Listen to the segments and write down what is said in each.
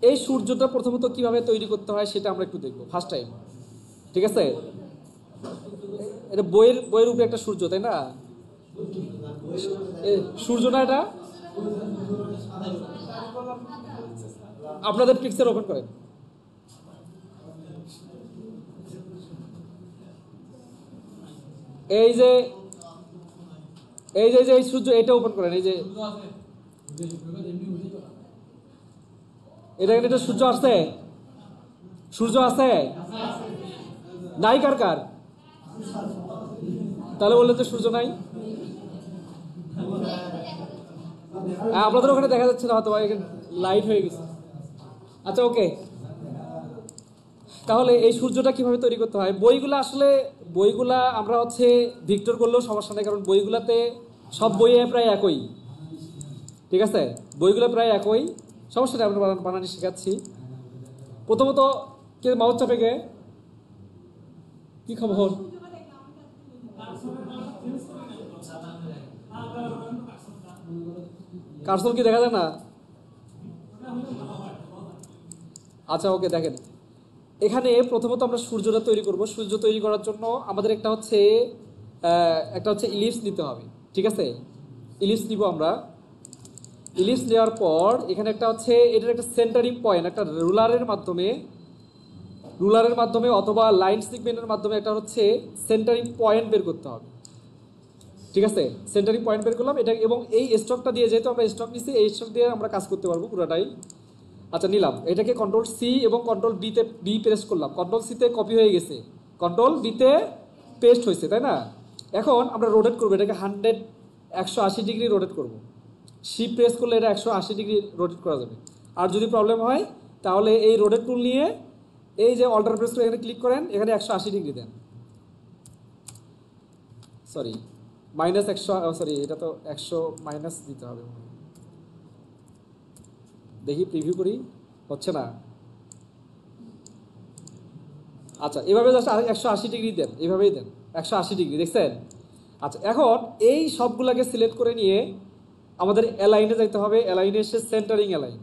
এই সূর্যটা প্রথমত কিভাবে তৈরি করতে হয় সেটা আমরা একটু দেখবো ফার্স্ট টাইম। ঠিক আছে, এটা বইয়ের উপরে একটা সূর্য, তাই না? সূর্য না এটা? আপনাদের পিকচার ওপেন করেন। এই যে এই যে এই সূর্য, এটা ওপেন করেন। এই যে এটা এটা সূর্য আছে, সূর্য আছে নাই? কার কার? তাহলে বললেন যে সূর্য নাই। আপনাদের ওখানে দেখা যাচ্ছে না হয়তো, এখানে লাইট হয়ে গেছে। আচ্ছা ওকে, তাহলে এই সূর্যটা কিভাবে তৈরি করতে হয়? বইগুলা আমরা হচ্ছে ভিক্টর করলেও সমস্যা নেই, কারণ বইগুলাতে সব বইয়ে প্রায় একই। ঠিক আছে, বইগুলো প্রায় একই, সমস্যা নেই, আমরা বানানি শেখাচ্ছি। প্রথমত কে মাউথ চাপে গে, কি খবর? কার্সল কি দেখা যায় না? আচ্ছা ওকে, দেখেন এখানে প্রথমত আমরা সূর্যটা তৈরি করব। সূর্য তৈরি করার জন্য আমাদের একটা হচ্ছে ইলিপস নিতে হবে। ঠিক আছে, ইলিপস নিব আমরা। ইলিপস নেওয়ার পর এখানে একটা হচ্ছে এটার একটা সেন্টারিং পয়েন্ট, একটা রুলারের মাধ্যমে অথবা লাইন সিগমেন্টের মাধ্যমে একটা হচ্ছে সেন্টারিং পয়েন্ট বের করতে হবে। ঠিক আছে, সেন্টারিং পয়েন্ট বের করলাম এটা, এবং এই স্টকটা দিয়ে, যেহেতু আমরা স্টক নিচ্ছি, এই স্টক দিয়ে আমরা কাজ করতে পারবো পুরোটাই। আচ্ছা নিলাম, এটাকে কন্ট্রোল সি এবং কন্ট্রোল বি প্রেস করলাম। কন্ট্রোল সিতে কপি হয়ে গেছে, কন্ট্রোল বিতে পেস্ট হয়েছে, তাই না? এখন আমরা রোটেট করবো এটাকে 180 ডিগ্রি রোটেট করবো। সি প্রেস করলে এটা 180 ডিগ্রি রোটেট করা যাবে। আর যদি প্রবলেম হয় তাহলে এই রোটেট টুল নিয়ে এই যে অল্টার প্রেস করে এখানে ক্লিক করেন, এখানে 180 ডিগ্রি দেন। সরি -100, সরি এটা তো 100 মাইনাস দিতে হবে। দেখি প্রিভিউ করি, হচ্ছে না। আচ্ছা এভাবে জাস্ট 180 ডিগ্রি দেন, এইভাবেই দেন 180 ডিগ্রি, দেখছেন? আচ্ছা এখন এই সবগুলোকে সিলেক্ট করে নিয়ে আমাদের অ্যালাইনে যাইতে হবে। অ্যালাইনে এসে সেন্টারিং অ্যালাইন,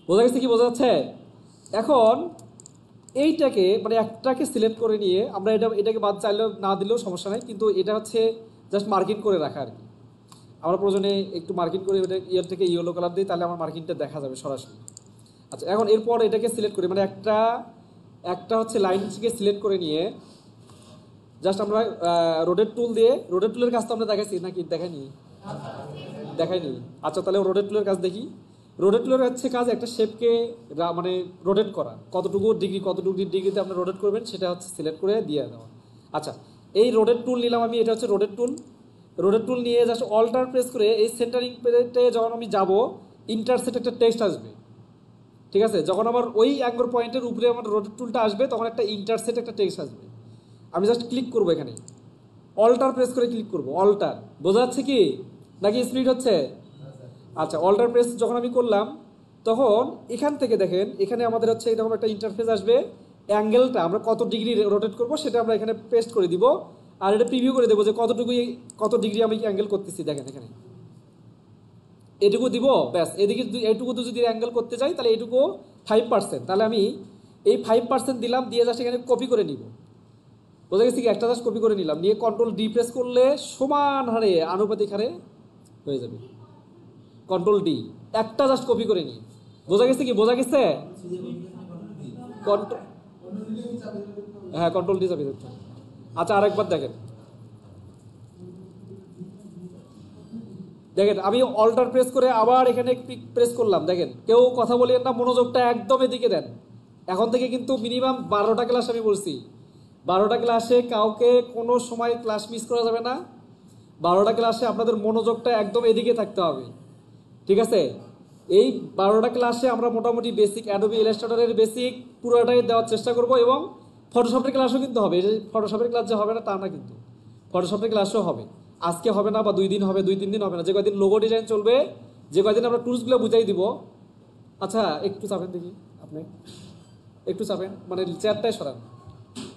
বোঝা গেছে কি? বোঝা যাচ্ছে? এখন এইটাকে মানে একটাকে সিলেক্ট করে নিয়ে আমরা এটাকে বাদ চাইলেও না দিলেও সমস্যা নাই, কিন্তু এটা হচ্ছে জাস্ট মার্কিং করে রাখা আর কি। আমরা প্রয়োজনে একটু মার্কিং করে ওটা ইয়ার থেকে ইয়েলো কালার দিই, তাহলে আমার মার্কিংটা দেখা যাবে সরাসরি। আচ্ছা এখন এরপর এটাকে সিলেক্ট করি, মানে একটা হচ্ছে লাইনকে সিলেক্ট করে নিয়ে জাস্ট আমরা রোডের টুল দিয়ে, রোডের টুলের কাজ তো আমরা দেখাইছি নাকি? দেখাইনি। আচ্ছা তাহলে রোডের টুলের কাজ দেখি। রোডেট টুলের হচ্ছে কাজ একটা শেপকে মানে রোটেট করা, কতটুকু ডিগ্রিতে আপনি রোটেট করবেন সেটা হচ্ছে সিলেক্ট করে দিয়ে দেওয়া। আচ্ছা এই রোডেট টুল নিলাম আমি, এটা হচ্ছে রোডেট টুল নিয়ে জাস্ট অল্টার প্রেস করে এই সেন্টারিং প্লেটে যখন আমি যাব, ইন্টারসেক্ট একটা টেক্সট আসবে। ঠিক আছে, যখন আমার ওই অ্যাঙ্গর পয়েন্টের উপরে আমার রোডেট টুলটা আসবে তখন একটা ইন্টারসেক্ট একটা টেক্সট আসবে। আমি জাস্ট ক্লিক করবো এখানে, অল্টার প্রেস করে ক্লিক করবো। অল্টার, বোঝা যাচ্ছে কি নাকি স্প্লিট হচ্ছে? আচ্ছা অল্টার প্রেস যখন আমি করলাম তখন এখান থেকে দেখেন, এখানে আমাদের হচ্ছে এরকম একটা ইন্টারফেস আসবে। অ্যাঙ্গেলটা আমরা কত ডিগ্রি রোটেট করব সেটা আমরা এখানে পেস্ট করে দিব, আর এটা প্রিভিউ করে দেবো যে কত ডিগ্রি আমি অ্যাঙ্গেল করতেছি। দেখেন এখানে এটুকু দিব, ব্যাস। এদিকে এইটুকু যদি অ্যাঙ্গেল করতে চাই তাহলে এইটুকু 5%, তাহলে আমি এই 5% দিলাম, দিয়ে জাস্ট এখানে কপি করে নিব। বোঝা গেছে কি? একটা জাস্ট কপি করে নিলাম, নিয়ে কন্ট্রোল ডি প্রেস করলে সমান হারে আনুপাতিক হারে হয়ে যাবে। কন্ট্রোল ডি, একটা জাস্ট কপি করে নিই। বোঝা গেছে কি? বোঝা গেছে? হ্যাঁ কন্ট্রোল ডি চাপিয়ে দিতে। আচ্ছা আরেকবার দেখেন, আমি অল্টার প্রেস করে আবার এখানে প্রেস করলাম। দেখেন কেউ কথা বলেন না, মনোযোগটা একদম এদিকে দেন। এখন থেকে কিন্তু মিনিমাম 12টা ক্লাস আমি বলছি, 12টা ক্লাসে কাউকে কোনো সময় ক্লাস মিস করা যাবে না। 12টা ক্লাসে আপনাদের মনোযোগটা একদম এদিকে থাকতে হবে। ঠিক আছে, এই 12টা ক্লাসে আমরা মোটামুটি বেসিক অ্যাডোবি ইলাস্ট্রেটরের বেসিক পুরোটাই দেওয়ার চেষ্টা করব, এবং ফটোশপের ক্লাসও কিন্তু হবে। ফটোশপের ক্লাস যে হবে না তা না, কিন্তু ফটোশপের ক্লাসও হবে। আজকে হবে না বা 2 দিন হবে, 2-3 দিন হবে না, যে কয়দিন লোগো ডিজাইন চলবে, যে কয়দিন আমরা টুলসগুলো বুঝাই দিব। আচ্ছা একটু চাপেন দেখি, আপনি একটু চাপেন, মানে চেয়ারটাই সরান।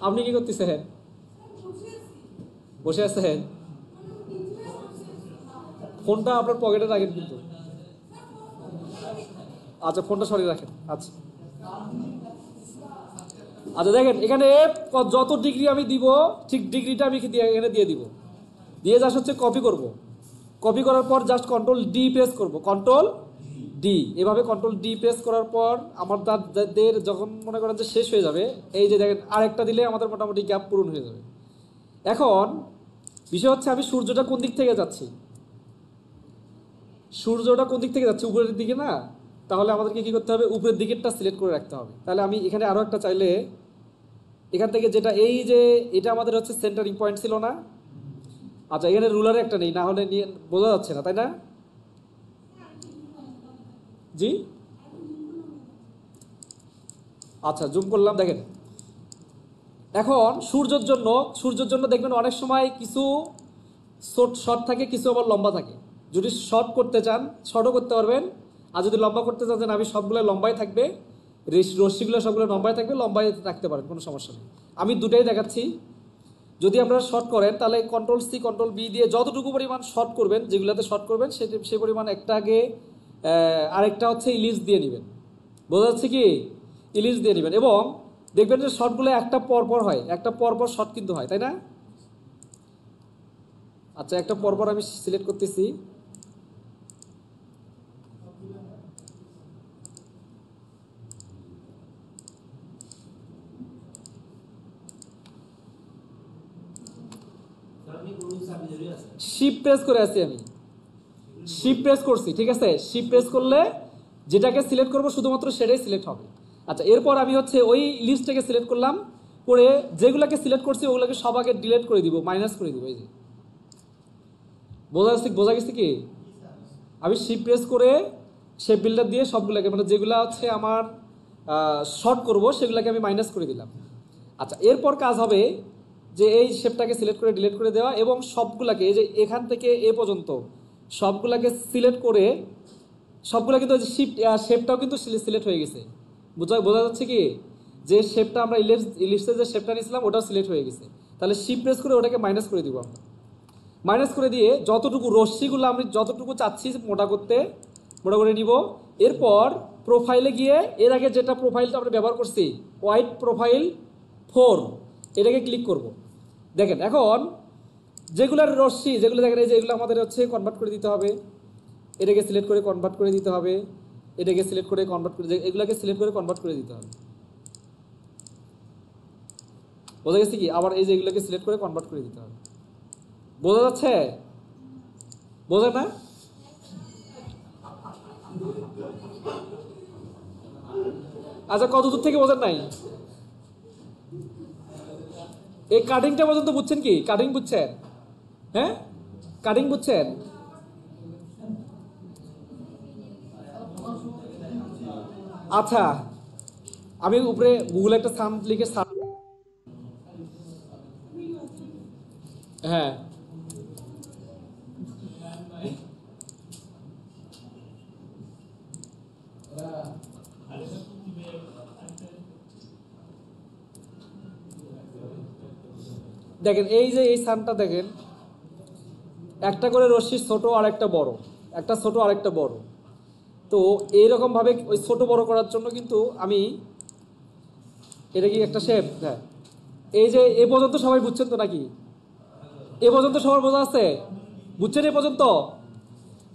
আপনি কি করতেছেন? বসে আছেন? ফোনটা আপনার পকেটে রাখেন কিন্তু। আচ্ছা ফোনটা সরিয়ে রাখেন। আচ্ছা আচ্ছা দেখেন এখানে যত ডিগ্রি আমি দিব ঠিক ডিগ্রিটা আমি এখানে দিয়ে দিব, দিয়ে জাস্ট হচ্ছে কপি করব। কপি করার পর জাস্ট কন্ট্রোল ডি প্রেস করব, কন্ট্রোল ডি। এভাবে কন্ট্রোল ডি প্রেস করার পর আমার তাদের যখন মনে করেন যে শেষ হয়ে যাবে, এই যে দেখেন আরেকটা দিলে আমাদের মোটামুটি গ্যাপ পূরণ হয়ে যাবে। এখন বিষয় হচ্ছে আমি সূর্যটা কোন দিক থেকে যাচ্ছি, সূর্যটা কোন দিক থেকে যাচ্ছে, উপরের দিকে না? তাহলে আমাদেরকে কি করতে হবে, উপরের দিকেরটা সিলেক্ট করে রাখতে হবে। তাহলে আমি এখানে আরও একটা চাইলে এখান থেকে যেটা, এই যে এটা আমাদের হচ্ছে সেন্টারিং পয়েন্ট ছিল না? আচ্ছা এখানে রুলারে একটা নেই, না হলে নিয়ে বোঝা যাচ্ছে না, তাই না? জি আচ্ছা জুম করলাম। দেখেন এখন সূর্যের জন্য দেখবেন অনেক সময় কিছু শর্ট থাকে, কিছু আবার লম্বা থাকে। যদি শর্ট করতে চান শর্টও করতে পারবেন, আর যদি লম্বা করতে চান আমি সবগুলো লম্বাই থাকবে, রশ্মিগুলো সবগুলো লম্বাই থাকবে, লম্বাই রাখতে পারেন, কোনো সমস্যা নেই। আমি দুটাই দেখাচ্ছি। যদি আপনারা শর্ট করেন তাহলে কন্ট্রোল সি কন্ট্রোল বি দিয়ে যতটুকু পরিমাণ শর্ট করবেন, যেগুলোতে শর্ট করবেন সেই পরিমাণ একটা আগে, আরেকটা হচ্ছে ইলিশ দিয়ে নেবেন। বোঝা যাচ্ছে কি? ইলিশ দিয়ে নেবেন এবং দেখবেন যে শর্টগুলো একটা পরপর হয়, একটা পরপর শর্ট কিন্তু হয়, তাই না? আচ্ছা একটা পরপর আমি সিলেক্ট করতেছি। শিফট প্রেস করে আছি আমি, শিফট প্রেস করছি, ঠিক আছে? শিফট প্রেস করলে যেটাকে সিলেক্ট করব শুধুমাত্র সেটাই সিলেক্ট হবে। আচ্ছা এরপর আমি হচ্ছে ওই লিস্টটাকে সিলেক্ট করলাম, করে যেগুলোকে সিলেক্ট করছি ওগুলোকে সব আগে ডিলিট করে দিব, মাইনাস করে দিব। এই যে বোঝা গেছে কি? আমি শিফট প্রেস করে শেপ বিল্ডার দিয়ে সবগুলোকে, মানে যেগুলো হচ্ছে আমার শর্ট করব সেগুলোকে আমি মাইনাস করে দিলাম। আচ্ছা এরপর কাজ হবে যে এই শেপটাকে সিলেক্ট করে ডিলিট করে দেওয়া এবং সবগুলাকে, এই যে এখান থেকে এ পর্যন্ত সবগুলাকে সিলেক্ট করে, সবগুলা কিন্তু শেপটাও কিন্তু সিলেক্ট হয়ে গেছে। বোঝা যাচ্ছে কি? যে শেপটা আমরা ইলিপসের যে শেপটা নিয়েছিলাম ওটাও সিলেক্ট হয়ে গেছে। তাহলে শিফট প্রেস করে ওটাকে মাইনাস করে দিব আমরা। মাইনাস করে দিয়ে যতটুকু রশ্মিগুলো আমি যতটুকু চাচ্ছি মোটা করে নিব। এরপর প্রোফাইলে গিয়ে এর আগে যেটা প্রোফাইলটা আমরা ব্যবহার করছি, হোয়াইট প্রোফাইল 4, এটাকে ক্লিক করব। দেখেন এখন যেগুলোর রশ্মি, যেগুলো দেখেন এই যে এগুলো আমাদের হচ্ছে কনভার্ট করে দিতে হবে, এটাকে সিলেক্ট করে কনভার্ট করে দিতে হবে, এটাকে সিলেক্ট করে কনভার্ট করে, এগুলোকে সিলেক্ট করে কনভার্ট করে দিতে হবে। বোঝা গেছে কি? আবার এই যে এগুলোকে সিলেক্ট করে কনভার্ট করে দিতে হবে। বোঝা যাচ্ছে? বোঝে না? আচ্ছা কত দূর থেকে বোঝেন নাই? এই কাটিংটা পর্যন্ত বুঝছেন কি? কাটিং বুঝছেন? হ্যাঁ কাটিং বুঝছেন? আচ্ছা আমি উপরে গুগলে একটা সাম লিখে হ্যাঁ দেখেন এই যে এই সানটা দেখেন, একটা করে রশ্মি ছোট আর একটা বড়, একটা ছোট আর একটা বড়। তো এইরকম ভাবে ওই ছোট বড় করার জন্য কিন্তু আমি, এটা কি একটা শেপ? হ্যাঁ এই যে এ পর্যন্ত সবাই বুঝছেন তো নাকি? এ পর্যন্ত সবার বোঝা আছে? বুঝছেন এ পর্যন্ত?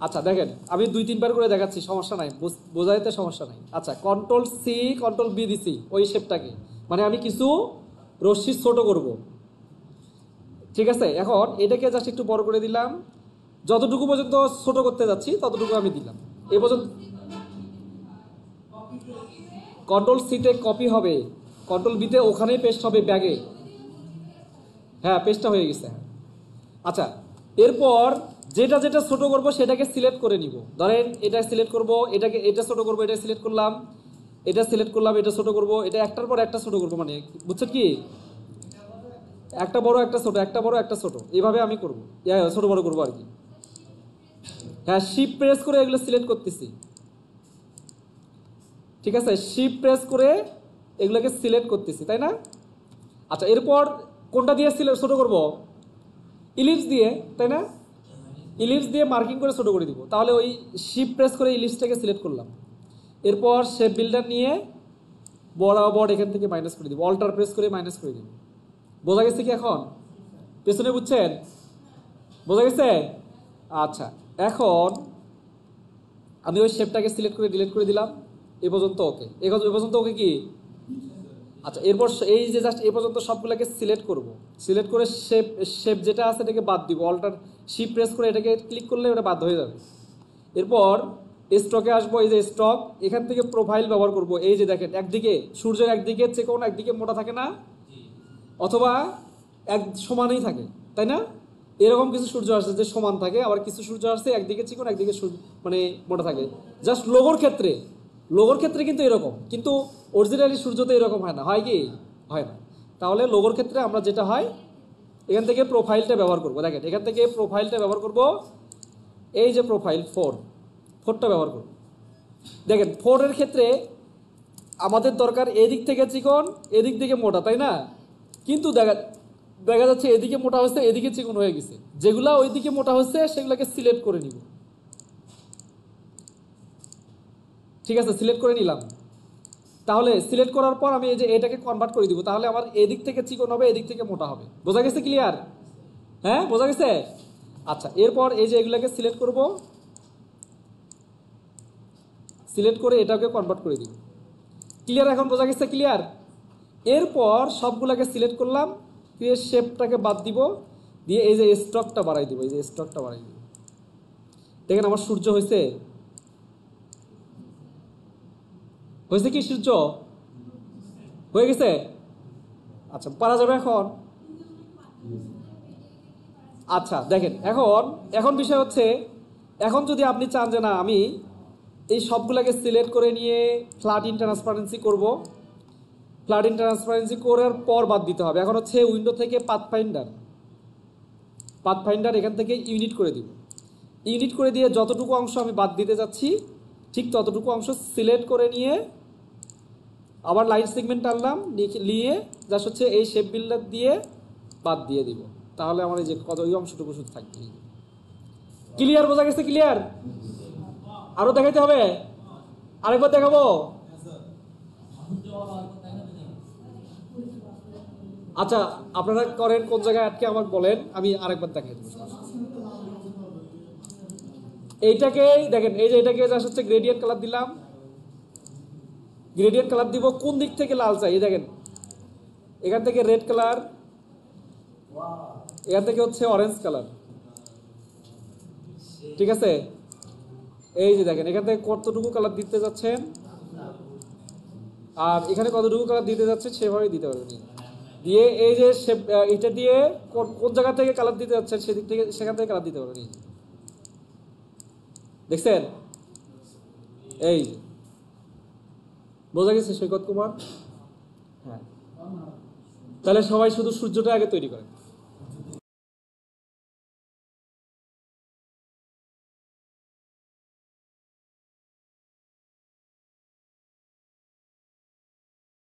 আচ্ছা দেখেন আমি 2-3 বার করে দেখাচ্ছি, সমস্যা নাই, বোঝাইতে সমস্যা নাই। আচ্ছা কন্ট্রোল সি কন্ট্রোল বি দিছি ওই শেপটাকে, মানে আমি কিছু রশ্মি ছোট করব, ঠিক আছে? এখন এটাকে জাস্ট একটু বড় করে দিলাম, যতটুকু পর্যন্ত ছোট করতে যাচ্ছি ততটুকু আমি দিলাম। এ পর্যন্ত কন্ট্রোল সিতে কপি হবে, কন্ট্রোল বিতে ওখানেই পেস্ট হবে ব্যাগে। হ্যাঁ পেস্টটা হয়ে গেছে। আচ্ছা এরপর যেটা যেটা ছোট করব সেটাকে সিলেক্ট করে নিব। ধরেন এটা সিলেক্ট করব, এটা ছোট করব, এটা সিলেক্ট করলাম, এটা সিলেক্ট করলাম, এটা ছোট করব, এটা একটার পর একটা ছোট করব, মানে বুঝছেন কি? একটা বড় একটা ছোট, একটা বড় একটা ছোট, এইভাবে আমি করব, ছোট বড় করব আর কি। হ্যাঁ শিফট প্রেস করে এগুলো সিলেক্ট করতেছি, ঠিক আছে? শিফট প্রেস করে এগুলোকে সিলেক্ট করতেছি, তাই না? আচ্ছা এরপর কোনটা দিয়ে ছোট করব? ইলিপস দিয়ে, তাই না? ইলিপস দিয়ে মার্কিং করে ছোট করে দিব। তাহলে ওই শিফট প্রেস করে ইলিপসটাকে সিলেক্ট করলাম, এরপর শেপ বিল্ডার নিয়ে বরাবর এখান থেকে মাইনাস করে দিব, অল্টার প্রেস করে মাইনাস করে দিব। বোঝা গেছে কি এখন? পেছনে বুঝছেন? বোঝা গেছে? আচ্ছা, এখন আমি ওই শেপটাকে সিলেক্ট করে ডিলিট করে দিলাম। এ পর্যন্ত ওকে, এ পর্যন্ত ওকে কি? আচ্ছা, এরপর এই যে জাস্ট এ পর্যন্ত সবগুলোকে সিলেক্ট করব, সিলেক্ট করে শেপ যেটা আছে এটাকে বাদ দিব, অল্টার শিফট প্রেস করে এটাকে ক্লিক করলে ওটা বাদ হয়ে যাবে। এরপর স্টকে আসবো, এই যে স্টক, এখান থেকে প্রোফাইল ব্যবহার করব। এই যে দেখেন একদিকে সূর্য একদিকে চিকন একদিকে মোটা থাকে না, অথবা এক সমানই থাকে, তাই না? এরকম কিছু সূর্য আসছে যে সমান থাকে, আবার কিছু সূর্য আসছে একদিকে চিকন একদিকে মানে মোটা থাকে। জাস্ট লোগোর ক্ষেত্রে কিন্তু এরকম, কিন্তু অরিজিনালি সূর্য তো এরকম হয় না, হয় কি? হয় না। তাহলে লোগোর ক্ষেত্রে আমরা যেটা হয় এখান থেকে প্রোফাইলটা ব্যবহার করব। দেখেন এখান থেকে প্রোফাইলটা ব্যবহার করব, এই যে প্রোফাইল ফোরটা ব্যবহার করব। দেখেন ফোরের ক্ষেত্রে আমাদের দরকার এদিক থেকে চিকন এদিক থেকে মোটা, তাই না? কিন্তু দেখা যাচ্ছে এদিকে মোটা হচ্ছে এদিকে চিকন হয়ে গেছে, যেগুলা ওইদিকে মোটা হচ্ছে সেগুলোকে সিলেক্ট করে নিব। ঠিক আছে, সিলেক্ট করে নিলাম। তাহলে সিলেক্ট করার পর আমি এই যে এটাকে কনভার্ট করে দিব, তাহলে আমার এদিক থেকে চিকন হবে এদিক থেকে মোটা হবে। বোঝা গেছে? ক্লিয়ার? হ্যাঁ, বোঝা গেছে? আচ্ছা, এরপর এই যে এগুলাকে সিলেক্ট করব, সিলেক্ট করে এটাকে কনভার্ট করে দিব। ক্লিয়ার? এখন বোঝা গেছে? ক্লিয়ার? এরপর সবগুলাকে সিলেক্ট করলাম, ক্রিয়েট শেপটাকে বাদ দিব, দিয়ে এই যে স্টকটা বাড়াই দিব, এই যে স্টকটা বাড়াই দিব। দেখেন আমার সূর্য হয়েছে কি? সূর্য হয়ে গেছে? আচ্ছা, পারা যাবে এখন? আচ্ছা দেখেন, এখন বিষয় হচ্ছে, এখন যদি আপনি চান যে না আমি এই সবগুলোকে সিলেক্ট করে নিয়ে ফ্ল্যাট ইন ট্রান্সপারেন্সি করব, ফ্ল্যাট ইন ট্রান্সপারেন্সি করার পর বাদ দিতে হবে। এখন হচ্ছে উইন্ডো থেকে পাথফাইন্ডার এখান থেকে ইউনিট করে দিব। ইউনিট করে দিয়ে যতটুকু অংশ আমি বাদ দিতে যাচ্ছি ঠিক ততটুকু অংশ সিলেক্ট করে নিয়ে আবার লাইন সেগমেন্ট টানলাম, নিয়ে জাস্ট হচ্ছে এই শেপ বিল্ডার দিয়ে বাদ দিয়ে দিব। তাহলে আমার এই যে কত ওই অংশটুকু শুধু থাকবে। ক্লিয়ার? বোঝা গেছে? ক্লিয়ার? আরো দেখাইতে হবে? আরেকবার দেখাবো? আচ্ছা, আপনারা করেন কোন জায়গায় আটকে আমাকে বলেন, আমি আরেকবার দেখাই দেবো। এইটাকে দেখেন, এই যে এটাকে জাস্ট হচ্ছে গ্রেডিয়েন্ট কালার দিলাম, গ্রেডিয়েন্ট কালার দিব। কোন দিক থেকে লাল চাই? এই দেখেন এখান থেকে রেড কালার, এখান থেকে হচ্ছে অরেঞ্জ কালার। ঠিক আছে, এই যে দেখেন এখান থেকে কতটুকু কালার দিতে যাচ্ছেন আর এখানে কতটুকু কালার দিতে যাচ্ছেন সেভাবেই দিতে পারবেন। দিয়ে এই যে এটা দিয়ে কোন জায়গা থেকে কালার দিতে যাচ্ছেন সেদিক থেকে সেখান থেকে কালার দিতে পারবেন। দেখছেন? এই বোঝা গেছে সৈকত কুমার? হ্যাঁ, তাহলে সবাই শুধু সূর্যটা আগে তৈরি করেন।